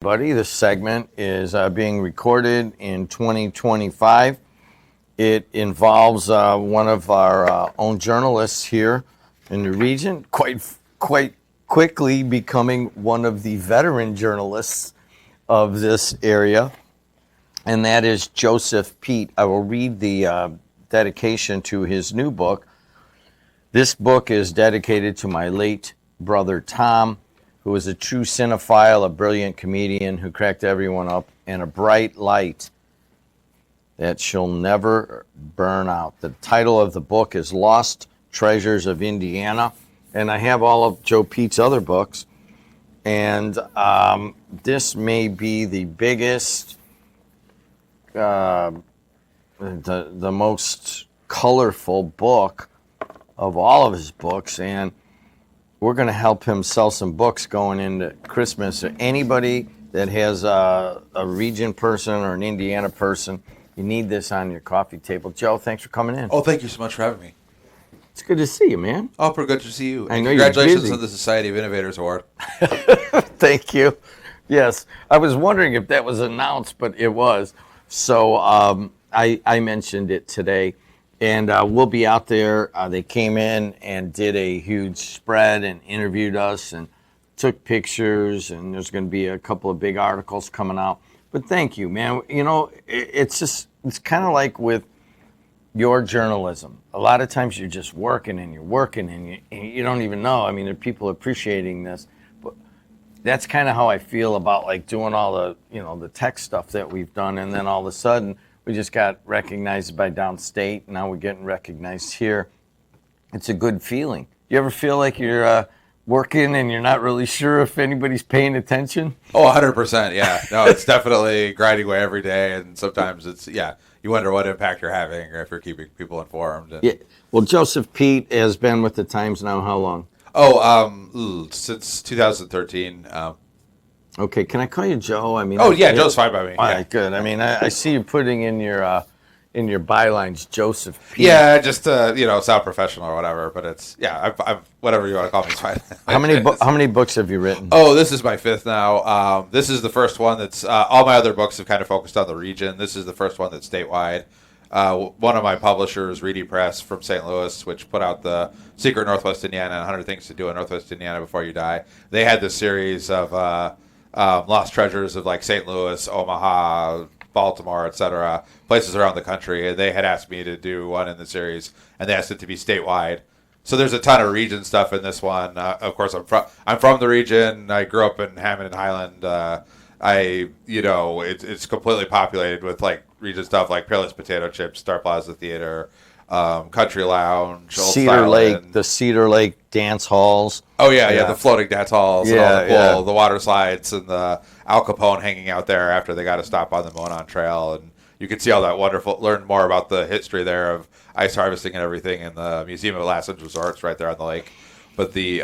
Buddy, this segment is being recorded in 2025. It involves one of our own journalists here in the region, quite quickly becoming one of the veteran journalists of this area, and that is Joseph Pete. I will read the dedication to his new book. This book is dedicated to my late brother Tom, who was a true cinephile, a brilliant comedian who cracked everyone up, and a bright light that shall never burn out. The title of the book is Lost Treasures of Indiana, and I have all of Joe Pete's other books, and this may be the biggest, the most colorful book of all of his books, and we're going to help him sell some books going into Christmas. Anybody that has a region person or an Indiana person, you need this on your coffee table. Joe, thanks for coming in. Oh, thank you so much for having me. It's good to see you, man. Oh, pretty good to see you. I know Congratulations you're busy. on the Society of Innovators Award. Thank you. Yes, I was wondering if that was announced, but it was. So I mentioned it today. And we'll be out there. They came in and did a huge spread and interviewed us and took pictures. And there's going to be a couple of big articles coming out. But thank you, man. You know, it's kind of like with your journalism. A lot of times you're just working and you don't even know. I mean, there are people appreciating this. But that's kind of how I feel about like doing all the, the tech stuff that we've done. And then all of a sudden, we just got recognized by downstate. Now we're getting recognized here. It's a good feeling. You ever feel like you're working and you're not really sure if anybody's paying attention? Oh, 100%. Yeah. No, it's definitely grinding away every day. And sometimes you wonder what impact you're having or if you're keeping people informed. And... Yeah. Well, Joseph Pete has been with the Times now how long? Since 2013. Okay, can I call you Joe? I mean, Joe's fine by me. All right, good. I mean, I see you putting in your bylines, Joseph Pete. Yeah, just sound professional or whatever. But it's I've whatever you want to call me is fine. How many books have you written? Oh, this is my fifth now. This is the first one that's all my other books have kind of focused on the region. This is the first one that's statewide. One of my publishers, Reedy Press from St. Louis, which put out the Secret Northwest Indiana and 100 Things to Do in Northwest Indiana Before You Die. They had this series of lost treasures of like St. Louis, Omaha, Baltimore, etc., places around the country. And they had asked me to do one in the series, and they asked it to be statewide. So there's a ton of region stuff in this one. Of course, I'm from the region. I grew up in Hammond and Highland. It's completely populated with like region stuff like Peerless Potato Chips, Star Plaza Theater, Country Lounge, Old Cedar Style Lake, Inn. the Cedar Lake dance halls. Oh yeah, the floating dance halls, and all the pool, yeah. the water slides, and the Al Capone hanging out there after they got to stop on the Monon Trail, and you can see all that wonderful. Learn more about the history there of ice harvesting and everything in the Museum of Last Resorts right there on the lake. But the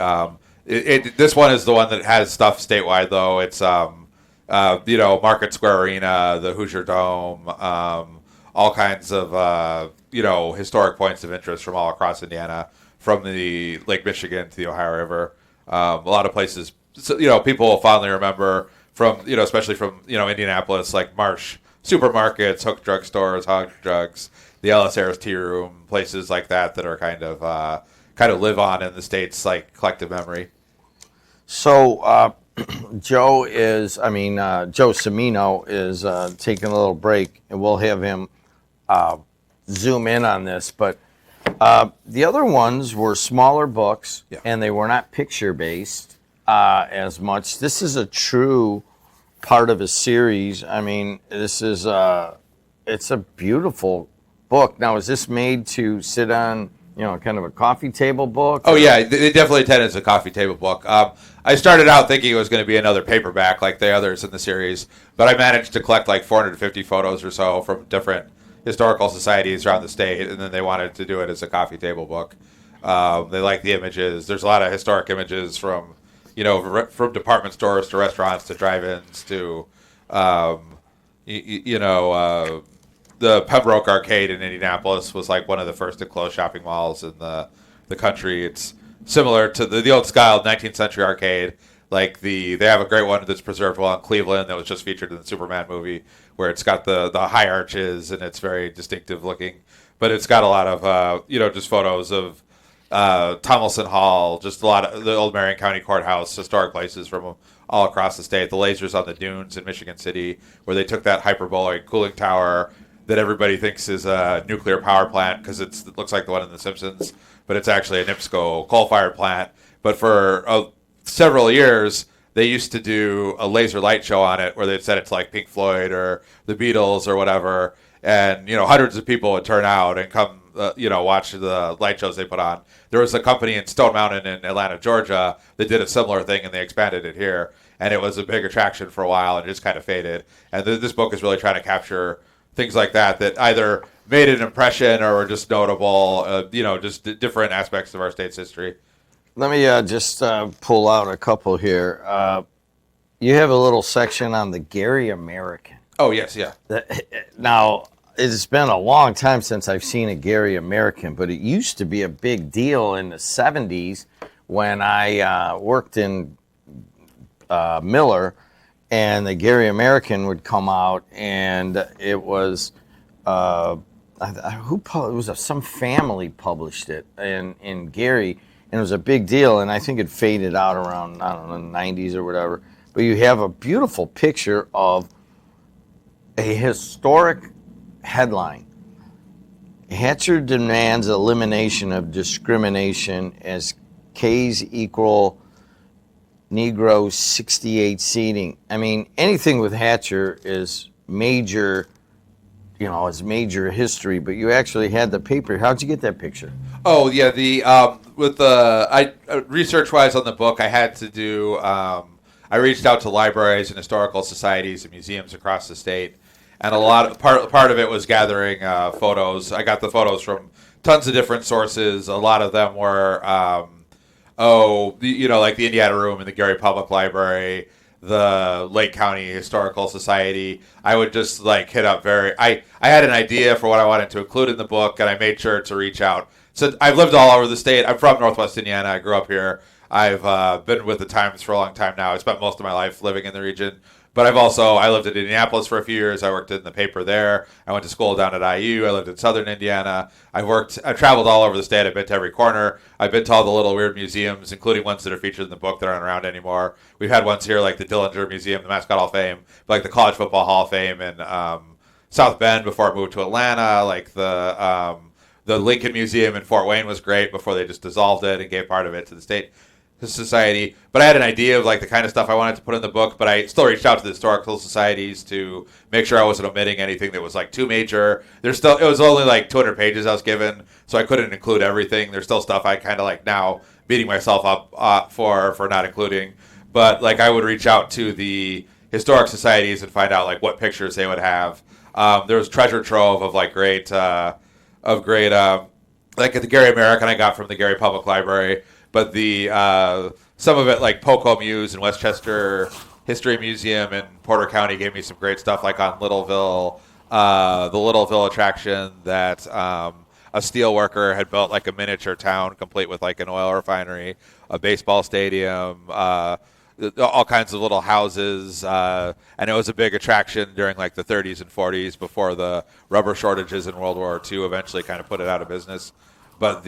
this one is the one that has stuff statewide though. It's Market Square Arena, the Hoosier Dome, all kinds of historic points of interest from all across Indiana, from the Lake Michigan to the Ohio River. A lot of places, people will fondly remember from, especially from, Indianapolis, like Marsh supermarkets, Hook Drug Stores, Hog Drugs, the Ellis Ayers Tea Room, places like that are kind of live on in the state's like collective memory. So Joe Cimino is taking a little break, and we'll have him zoom in on this. But the other ones were smaller books, and they were not picture-based as much. This is a true part of a series. I mean, this is it's a beautiful book. Now, is this made to sit on, kind of a coffee table book? Oh, yeah. They definitely intended as a coffee table book. I started out thinking it was going to be another paperback like the others in the series, but I managed to collect like 450 photos or so from different historical societies around the state, and then they wanted to do it as a coffee table book. They like the images. There's a lot of historic images from, from department stores to restaurants to drive-ins to, the Pembroke Arcade in Indianapolis was like one of the first enclosed shopping malls in the country. It's similar to the old style 19th century arcade, Like they have a great one that's preserved well in Cleveland that was just featured in the Superman movie, where it's got the high arches and it's very distinctive looking. But it's got a lot of just photos of Tomlinson Hall, just a lot of the old Marion County Courthouse, historic places from all across the state. The lasers on the dunes in Michigan City, where they took that hyperbolic cooling tower that everybody thinks is a nuclear power plant because it looks like the one in The Simpsons, but it's actually a NIPSCO coal-fired plant. But for several years, they used to do a laser light show on it where they'd set it to like Pink Floyd or the Beatles or whatever, and hundreds of people would turn out and come watch the light shows they put on. There was a company in Stone Mountain in Atlanta, Georgia that did a similar thing, and they expanded it here, and it was a big attraction for a while and it just kind of faded. And this book is really trying to capture things like that either made an impression or were just notable, just different aspects of our state's history. Let me just pull out a couple here. You have a little section on the Gary American. Oh, yes, yeah. Now, it's been a long time since I've seen a Gary American, but it used to be a big deal in the 70s when I worked in Miller, and the Gary American would come out, and it was some family published it in Gary, and it was a big deal, and I think it faded out around, I don't know, the 90s or whatever. But you have a beautiful picture of a historic headline. Hatcher demands elimination of discrimination as K's equal Negro 68 seating. I mean, anything with Hatcher is major, is major history, but you actually had the paper. How'd you get that picture? Oh, yeah, research-wise on the book, I had to do, I reached out to libraries and historical societies and museums across the state, and part of it was gathering photos. I got the photos from tons of different sources. A lot of them were, like the Indiana Room in the Gary Public Library, the Lake County Historical Society. I would just hit up I had an idea for what I wanted to include in the book, and I made sure to reach out. So I've lived all over the state. I'm from Northwest Indiana. I grew up here. I've been with the Times for a long time now. I spent most of my life living in the region. But I lived in Indianapolis for a few years. I worked in the paper there. I went to school down at IU. I lived in southern Indiana. I've traveled all over the state. I've been to every corner. I've been to all the little weird museums, including ones that are featured in the book that aren't around anymore. We've had ones here like the Dillinger Museum, the Mascot Hall of Fame, like the College Football Hall of Fame in South Bend before I moved to Atlanta. Like the Lincoln Museum in Fort Wayne was great before they just dissolved it and gave part of it to the state society. But I had an idea of the kind of stuff I wanted to put in the book, but I still reached out to the historical societies to make sure I wasn't omitting anything that was too major. It was only 200 pages I was given, so I couldn't include everything. There's still stuff I kind of now beating myself up for not including. But I would reach out to the historic societies and find out what pictures they would have. There was treasure trove of great at the Gary American I got from the Gary Public Library. But some of it, like Poco Muse and Westchester History Museum in Porter County, gave me some great stuff, like on Littleville, the Littleville attraction that a steel worker had built a miniature town, complete with an oil refinery, a baseball stadium, all kinds of little houses, and it was a big attraction during the 30s and 40s before the rubber shortages in World War II eventually kind of put it out of business. But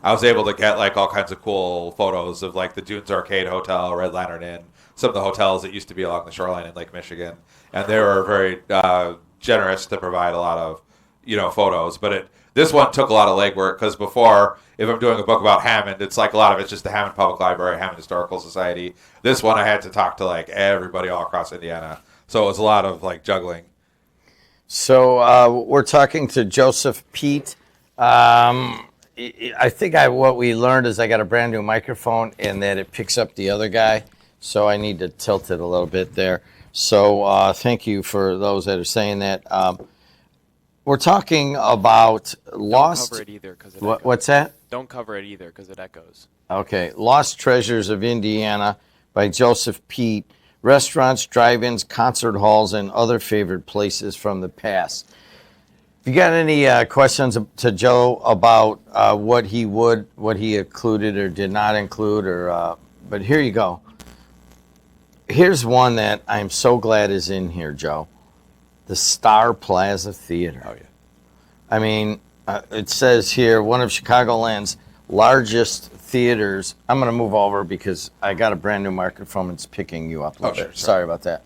I was able to get all kinds of cool photos of the Dunes Arcade Hotel, Red Lantern Inn, some of the hotels that used to be along the shoreline in Lake Michigan, and they were very generous to provide a lot of photos. But this one took a lot of legwork because before, if I'm doing a book about Hammond, it's a lot of it's just the Hammond Public Library, Hammond Historical Society. This one I had to talk to everybody all across Indiana, so it was a lot of juggling. So we're talking to Joseph Pete. I think what we learned is I got a brand new microphone and that it picks up the other guy, so I need to tilt it a little bit there. So thank you for those that are saying that. We're talking about lost. Don't cover it either because it echoes. What's that? Don't cover it either because it echoes. Okay, Lost Treasures of Indiana by Joseph Pete. Restaurants, drive-ins, concert halls, and other favorite places from the past. If you got any questions to Joe about what he included or did not include, but here you go. Here's one that I'm so glad is in here, Joe. The Star Plaza Theater. Oh, yeah. I mean, it says here, one of Chicagoland's largest theaters. I'm going to move over because I got a brand new microphone. It's picking you up a little bit. Sorry about that.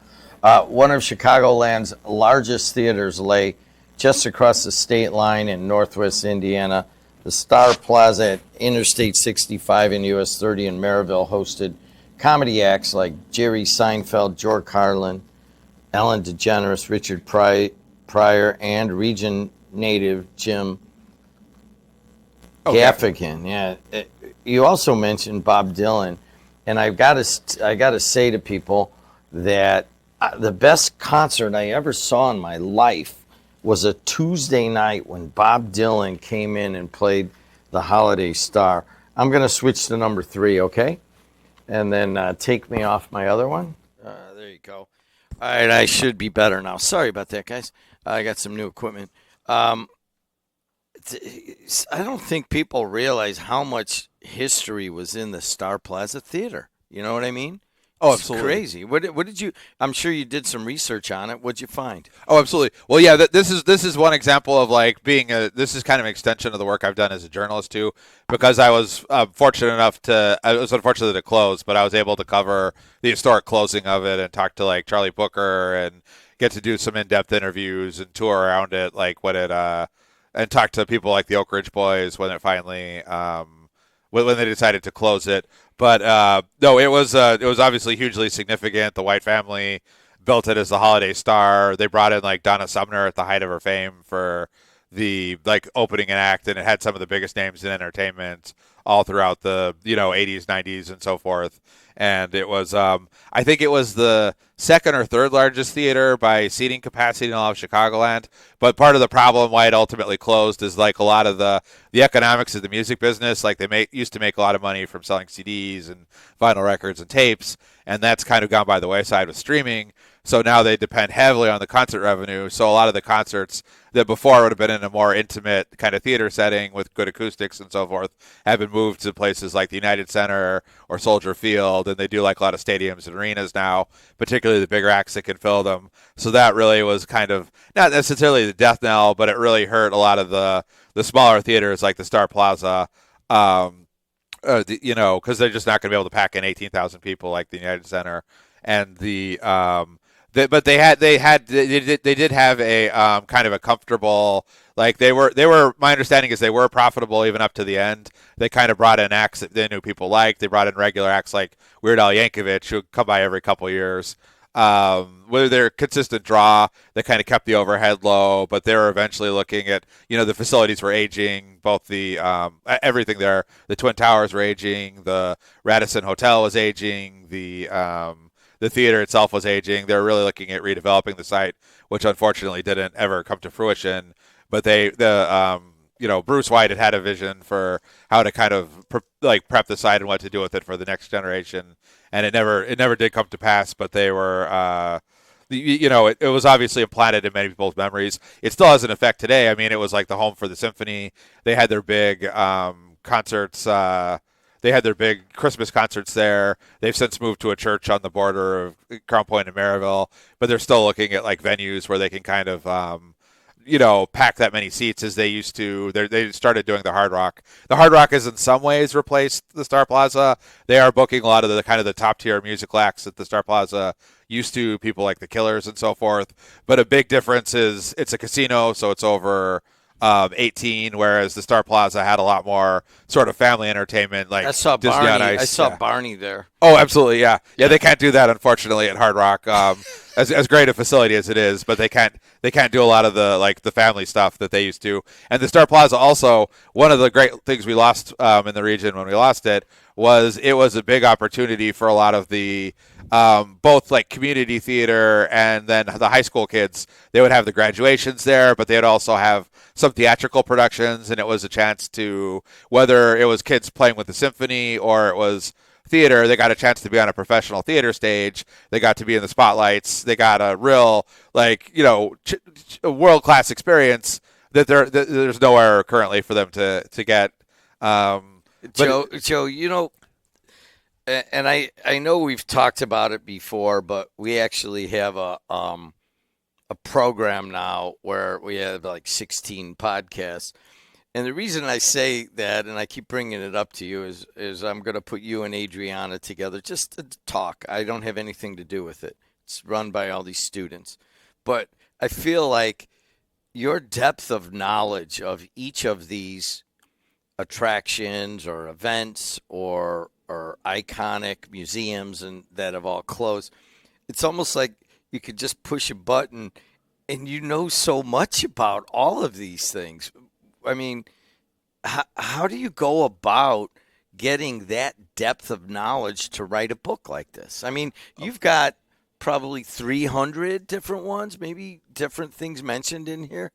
One of Chicagoland's largest theaters lay just across the state line in northwest Indiana. The Star Plaza at Interstate 65 and US 30 in Maryville hosted comedy acts like Jerry Seinfeld, George Carlin, Ellen DeGeneres, Richard Pryor, and region native Jim Gaffigan. Yeah. You also mentioned Bob Dylan, and I got to say to people that the best concert I ever saw in my life was a Tuesday night when Bob Dylan came in and played the Holiday Star. I'm going to switch to number 3, okay? And then take me off my other one. There you go. All right, I should be better now. Sorry about that, guys. I got some new equipment. I don't think people realize how much history was in the Star Plaza Theater. You know what I mean? Oh, It's absolutely. crazy. What did you? I'm sure you did some research on it. What'd you find? Oh, absolutely. Well, yeah, this is one example of like this is kind of an extension of the work I've done as a journalist too, because I was fortunate enough I was unfortunate that it closed, but I was able to cover the historic closing of it and talk to like Charlie Booker and get to do some in-depth interviews and tour around it, like when it and talk to people like the Oak Ridge Boys when it finally when they decided to close it. But no, it was obviously hugely significant. The White family built it as the Holiday Star. They brought in like Donna Sumner at the height of her fame for the like opening an act, and it had some of the biggest names in entertainment all throughout the 80s, 90s, and so forth. And it was I think it was the second or third largest theater by seating capacity in all of Chicagoland. But part of the problem why it ultimately closed is like a lot of the economics of the music business. Like they used to make a lot of money from selling CDs and vinyl records and tapes, and that's kind of gone by the wayside with streaming. So now they depend heavily on the concert revenue. So a lot of the concerts that before would have been in a more intimate kind of theater setting with good acoustics and so forth have been moved to places like the United Center or Soldier Field, and they do like a lot of stadiums and arenas now, particularly the bigger acts that can fill them. So that really was kind of not necessarily the death knell, but it really hurt a lot of the smaller theaters like the Star Plaza. Because they're just not going to be able to pack in 18,000 people like the United Center, and but they did have a kind of a comfortable, like they were my understanding is they were profitable even up to the end. They kind of brought in acts that they knew people liked. They brought in regular acts like Weird Al Yankovic, who would come by every couple of years. Whether they're a consistent draw, they kind of kept the overhead low, but they were eventually looking at, the facilities were aging, both the everything there. The Twin Towers were aging, the Radisson Hotel was aging, the theater itself was aging. They were really looking at redeveloping the site, which unfortunately didn't ever come to fruition. But Bruce White had a vision for how to kind of prep the site and what to do with it for the next generation, and it never did come to pass. But they were, it was obviously implanted in many people's memories. It still has an effect today. I mean, it was like the home for the symphony. They had their big concerts. They had their big Christmas concerts there. They've since moved to a church on the border of Crown Point and Maryville, but they're still looking at like venues where they can kind of, pack that many seats as they used to. They started doing the Hard Rock. The Hard Rock has in some ways replaced the Star Plaza. They are booking a lot of the kind of the top tier musical acts that the Star Plaza used to, people like the Killers and so forth. But a big difference is it's a casino, so it's over 18, whereas the Star Plaza had a lot more sort of family entertainment, like I saw Disney Barney. on Ice. I saw Yeah. Barney there. Oh, absolutely, yeah. They can't do that unfortunately at Hard Rock. As great a facility as it is, but they can't do a lot of the family stuff that they used to. And the Star Plaza also, one of the great things we lost in the region when we lost it was a big opportunity for a lot of the both like community theater and then the high school kids. They would have the graduations there, but they would also have some theatrical productions, and it was a chance to, whether it was kids playing with the symphony or it was theater, they got a chance to be on a professional theater stage. They got to be in the spotlights. They got a real world-class experience that there's nowhere currently for them to get. Joe, And I know we've talked about it before, but we actually have a program now where we have like 16 podcasts. And the reason I say that, and I keep bringing it up to you, is I'm going to put you and Adriana together just to talk. I don't have anything to do with it. It's run by all these students. But I feel like your depth of knowledge of each of these attractions or events or iconic museums and that have all closed, it's almost like you could just push a button and you know so much about all of these things. I mean, how do you go about getting that depth of knowledge to write a book like this? I mean, you've got probably 300 different ones, maybe different things mentioned in here.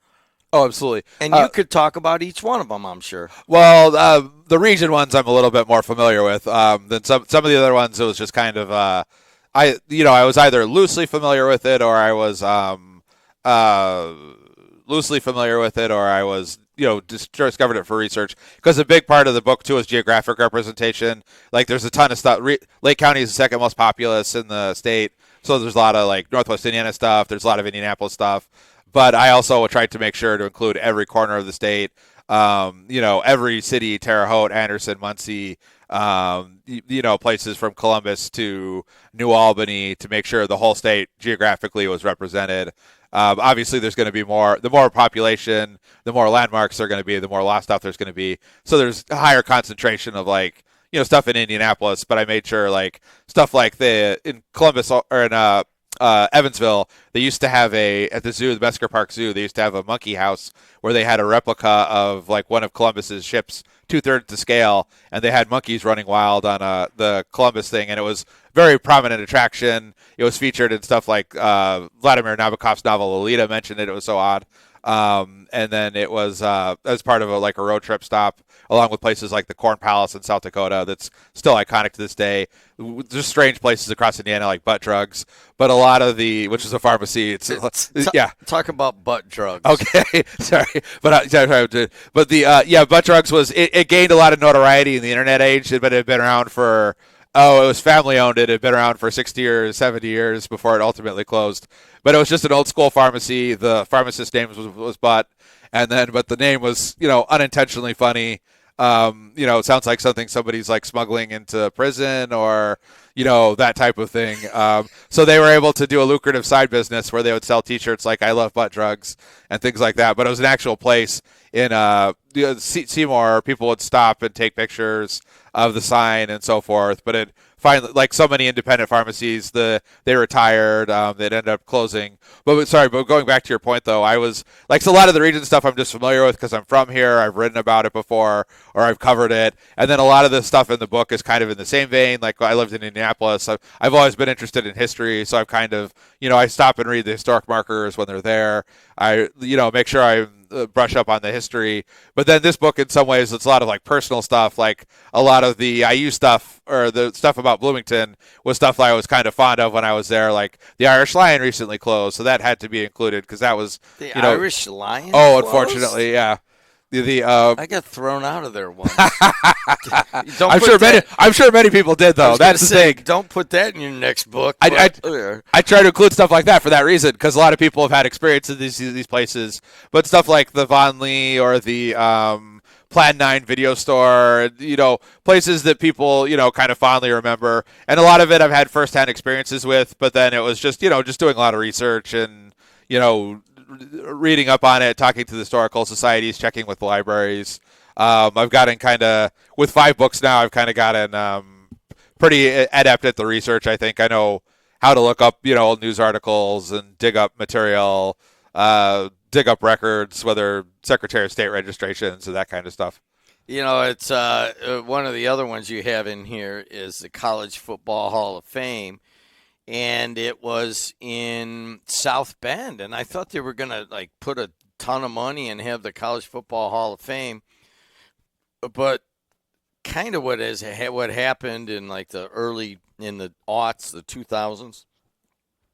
Oh, absolutely. And you could talk about each one of them, I'm sure. Well, the region ones I'm a little bit more familiar with than some of the other ones. It was just kind of I was either loosely familiar with it or I was loosely familiar with it or I was just discovered it for research, because a big part of the book too is geographic representation. Like there's a ton of stuff. Lake County is the second most populous in the state, so there's a lot of like Northwest Indiana stuff. There's a lot of Indianapolis stuff. But I also tried to make sure to include every corner of the state, every city, Terre Haute, Anderson, Muncie, places from Columbus to New Albany, to make sure the whole state geographically was represented. Obviously, there's going to be the more population, the more landmarks there are going to be, the more lost stuff there's going to be. So there's a higher concentration of stuff in Indianapolis, but I made sure stuff like in Columbus or in Evansville, they used to have at the zoo, the Mesker Park Zoo, they used to have a monkey house where they had a replica of one of Columbus's ships, 2/3 to scale, and they had monkeys running wild on the Columbus thing, and it was very prominent attraction. It was featured in stuff like Vladimir Nabokov's novel Lolita mentioned it. It was so odd. And then it was as part of a road trip stop, along with places like the Corn Palace in South Dakota that's still iconic to this day. There's strange places across Indiana like Butt Drugs, but a lot of which is a pharmacy. Yeah. Talk about Butt Drugs. Okay, sorry, but Butt Drugs it gained a lot of notoriety in the internet age, but it had been around for. Oh, it was family owned. It had been around for 60 or 70 years before it ultimately closed. But it was just an old school pharmacy. The pharmacist's name was Butt, but the name was unintentionally funny. It sounds like something somebody's smuggling into prison or that type of thing. So they were able to do a lucrative side business where they would sell T-shirts like "I love butt drugs" and things like that. But it was an actual place in Seymour. People would stop and take pictures of the sign and so forth. But it finally, like so many independent pharmacies, they retired. They'd end up closing. But going back to your point though, I was so a lot of the region stuff I'm just familiar with because I'm from here. I've written about it before or I've covered it. And then a lot of the stuff in the book is kind of in the same vein. Like I lived in Indianapolis. I've always been interested in history, so I've kind of I stop and read the historic markers when they're there. I make sure I brush up on the history. But then this book, in some ways, it's a lot of personal stuff. Like a lot of the IU stuff or the stuff about Bloomington was stuff I was kind of fond of when I was there. Like the Irish Lion recently closed, so that had to be included because that was the Irish Lion. Oh, closed? Unfortunately, yeah. I got thrown out of there once. I'm sure many people did though. That's the thing. Don't put that in your next book. I try to include stuff like that for that reason because a lot of people have had experience in these places. But stuff like the Von Lee or the Plan 9 video store, places that people kind of fondly remember, and a lot of it I've had firsthand experiences with. But then it was just just doing a lot of research and reading up on it, talking to the historical societies, checking with the libraries. I've gotten with 5 books now, I've kind of gotten pretty adept at the research, I think. I know how to look up, old news articles and dig up material, dig up records, whether Secretary of State registrations or that kind of stuff. It's one of the other ones you have in here is the College Football Hall of Fame. And it was in South Bend, and I thought they were gonna put a ton of money and have the College Football Hall of Fame. But kind of what happened in in the aughts, the 2000s,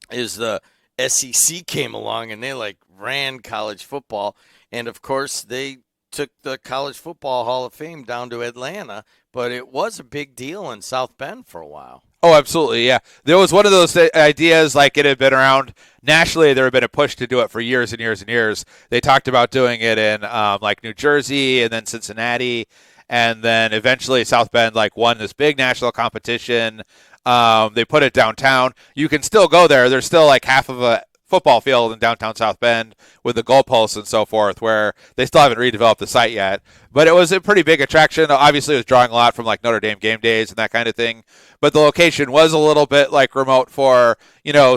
is the SEC came along and they ran college football, and of course they took the College Football Hall of Fame down to Atlanta, but it was a big deal in South Bend for a while. Oh, absolutely, yeah. There was one of those ideas, like it had been around nationally. There had been a push to do it for years and years and years. They talked about doing it in like New Jersey and then Cincinnati, and then eventually South Bend like won this big national competition. They put it downtown. You can still go there. There's still like half of a football field in downtown South Bend with the goalposts and so forth, where they still haven't redeveloped the site yet. But it was a pretty big attraction. Obviously, it was drawing a lot from like Notre Dame game days and that kind of thing. But the location was a little bit like remote for,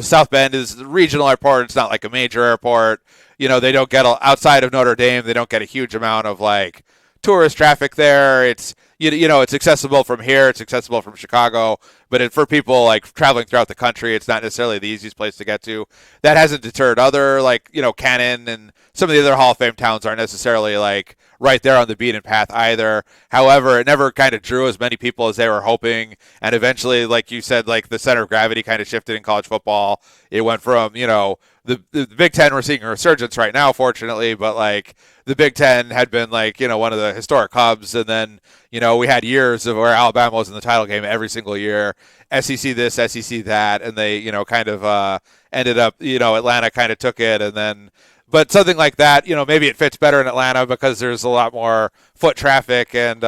South Bend is a regional airport. It's not like a major airport. They don't get outside of Notre Dame. They don't get a huge amount of like tourist traffic there. It's it's accessible from here. It's accessible from Chicago. But for people like traveling throughout the country, it's not necessarily the easiest place to get to. That hasn't deterred other like Cannon and some of the other Hall of Fame towns aren't necessarily like right there on the beaten path either. However, it never kind of drew as many people as they were hoping. And eventually, like you said, like the center of gravity kind of shifted in college football. It went from the Big Ten, we're seeing a resurgence right now, fortunately, but like the Big Ten had been like, one of the historic hubs. And then, we had years of where Alabama was in the title game every single year, SEC this, SEC that. And they, kind of ended up, Atlanta kind of took it. And then, but something like that, maybe it fits better in Atlanta because there's a lot more foot traffic and,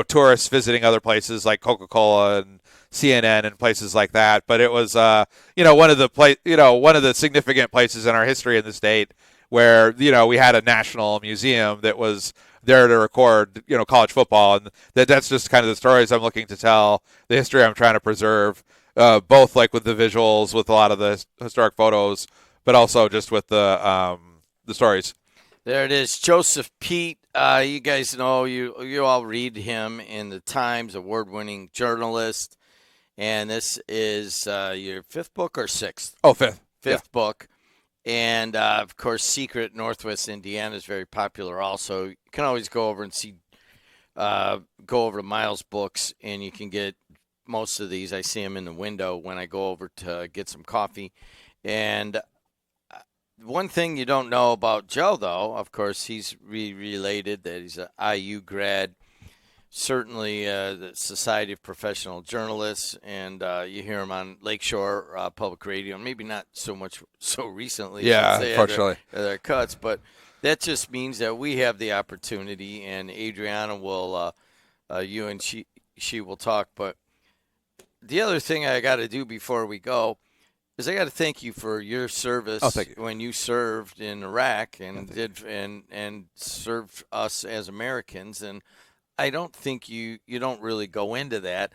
tourists visiting other places like Coca-Cola and CNN and places like that. But it was, one of the significant places in our history in the state where, we had a national museum that was there to record, college football. And that's just kind of the stories I'm looking to tell, the history I'm trying to preserve, both like with the visuals, with a lot of the historic photos, but also just with the stories. There it is, Joseph Pete. You guys know, you all read him in the Times, award-winning journalist. And this is your fifth book or sixth? Oh, fifth. Fifth book. And, of course, Secret Northwest Indiana is very popular also. You can always go over and go over to Miles Books, and you can get most of these. I see them in the window when I go over to get some coffee. And one thing you don't know about Joe, though, of course, he's related that he's an IU grad. Certainly the Society of Professional Journalists, and you hear him on Lakeshore Public Radio, maybe not so much so recently. Yeah, unfortunately. Their cuts, but that just means that we have the opportunity, and Adriana will, you and she will talk. But the other thing I got to do before we go is I got to thank you for your service when you served in Iraq and and served us as Americans. And I don't think you don't really go into that.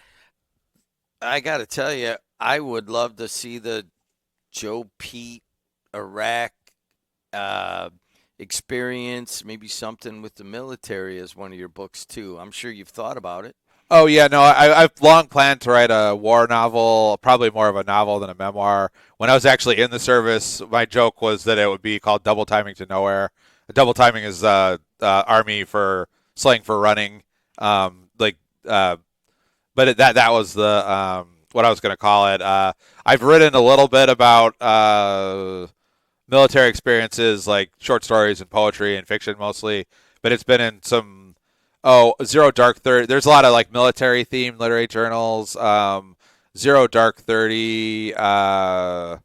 I got to tell you, I would love to see the Joe Pete Iraq experience, maybe something with the military as one of your books too. I'm sure you've thought about it. Oh, yeah, no, I've long planned to write a war novel, probably more of a novel than a memoir. When I was actually in the service, my joke was that it would be called Double Timing to Nowhere. Double timing is Army for slang for running. But that was the what I was going to call it. I've written a little bit about military experiences, like short stories and poetry and fiction mostly, but it's been in some Zero Dark 30. There's a lot of like military themed literary journals. Zero Dark 30. A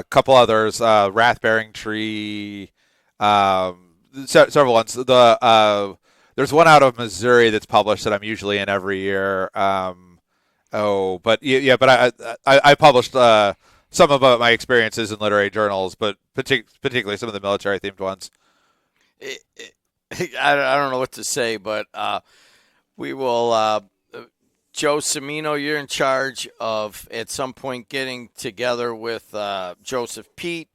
couple others. Wrath-Bearing Tree. Several ones. There's one out of Missouri that's published that I'm usually in every year. But I published some of my experiences in literary journals, but particularly some of the military themed ones. I don't know what to say, but we will. Joe Cimino, you're in charge of at some point getting together with Joseph Pete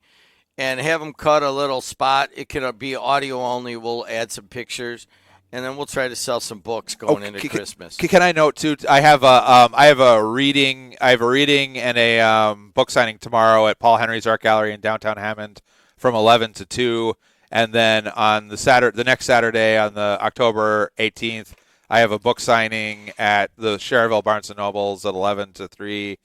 and have him cut a little spot. It can be audio only. We'll add some pictures. And then we'll try to sell some books going into Christmas. Can I note too? I have a reading and a book signing tomorrow at Paul Henry's Art Gallery in downtown Hammond from 11 to 2, and then on the next Saturday, on the October 18th, I have a book signing at the Cherryville Barnes and Nobles at 11 to 3,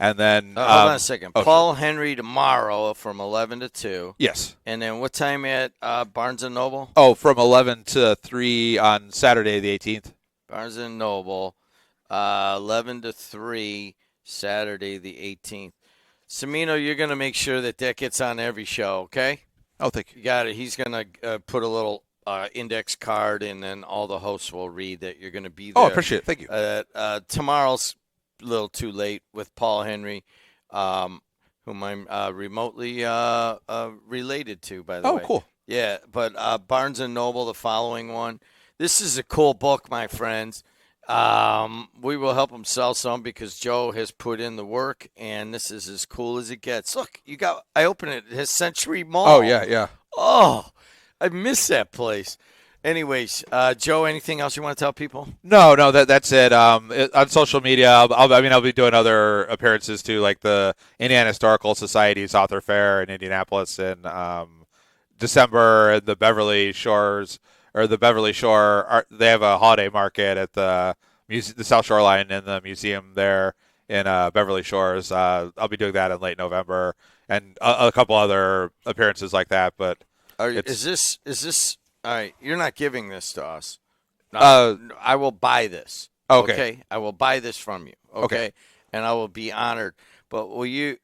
And then hold on a second. oh, Paul sure. Henry tomorrow from 11 to 2. Yes. And then what time at Barnes & Noble? Oh, from 11 to 3 on Saturday the 18th. Barnes & Noble, 11 to 3, Saturday the 18th. Semino, you're going to make sure that gets on every show, okay? Oh, thank you. You got it. He's going to put a little index card, and then all the hosts will read that you're going to be there. Oh, appreciate it. Thank you. Tomorrow's a little too late with Paul Henry, whom I'm remotely related to, by the way. Oh, cool. Yeah, but Barnes & Noble, the following one. This is a cool book, my friends. We will help him sell some because Joe has put in the work, and this is as cool as it gets. Look, I opened it. It has Century Mall. Oh, yeah. Oh, I miss that place. Anyways, Joe, anything else you want to tell people? No, that's it. On social media, I'll be doing other appearances too, like the Indiana Historical Society's author fair in Indianapolis in December, and the Beverly Shore. They have a holiday market at the South Shoreline in the museum there in Beverly Shores. I'll be doing that in late November, and a couple other appearances like that. But is this? All right, you're not giving this to us. No, I will buy this. Okay. I will buy this from you. Okay. And I will be honored. But will you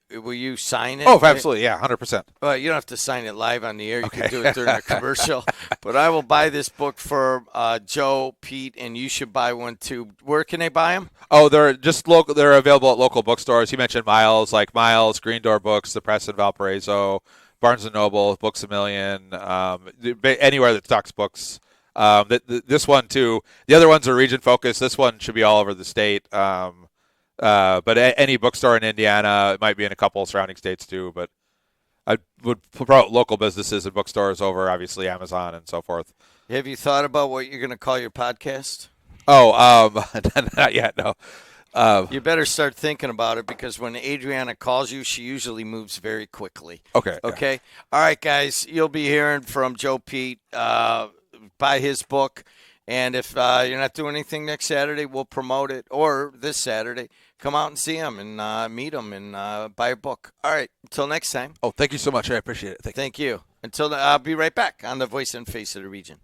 sign it? Oh, absolutely, yeah, 100%. Well, you don't have to sign it live on the air. You can do it during a commercial. But I will buy this book for Joe, Pete, and you should buy one too. Where can they buy them? Oh, they're just local. They're available at local bookstores. You mentioned Miles, like Miles, Green Door Books, The Press in Valparaiso, Barnes & Noble, Books A Million, anywhere that stocks books. This one, too. The other ones are region-focused. This one should be all over the state. But any bookstore in Indiana, it might be in a couple surrounding states, too. But I would promote local businesses and bookstores over, obviously, Amazon and so forth. Have you thought about what you're going to call your podcast? Oh, not yet, no. You better start thinking about it because when Adriana calls you, she usually moves very quickly. Okay. Okay. All right, guys. You'll be hearing from Joe Pete. Buy his book. And if you're not doing anything next Saturday, we'll promote it. Or this Saturday, come out and see him and meet him and buy a book. All right. Until next time. Oh, thank you so much. I appreciate it. Thank you. I'll be right back on the Voice and Face of the Region.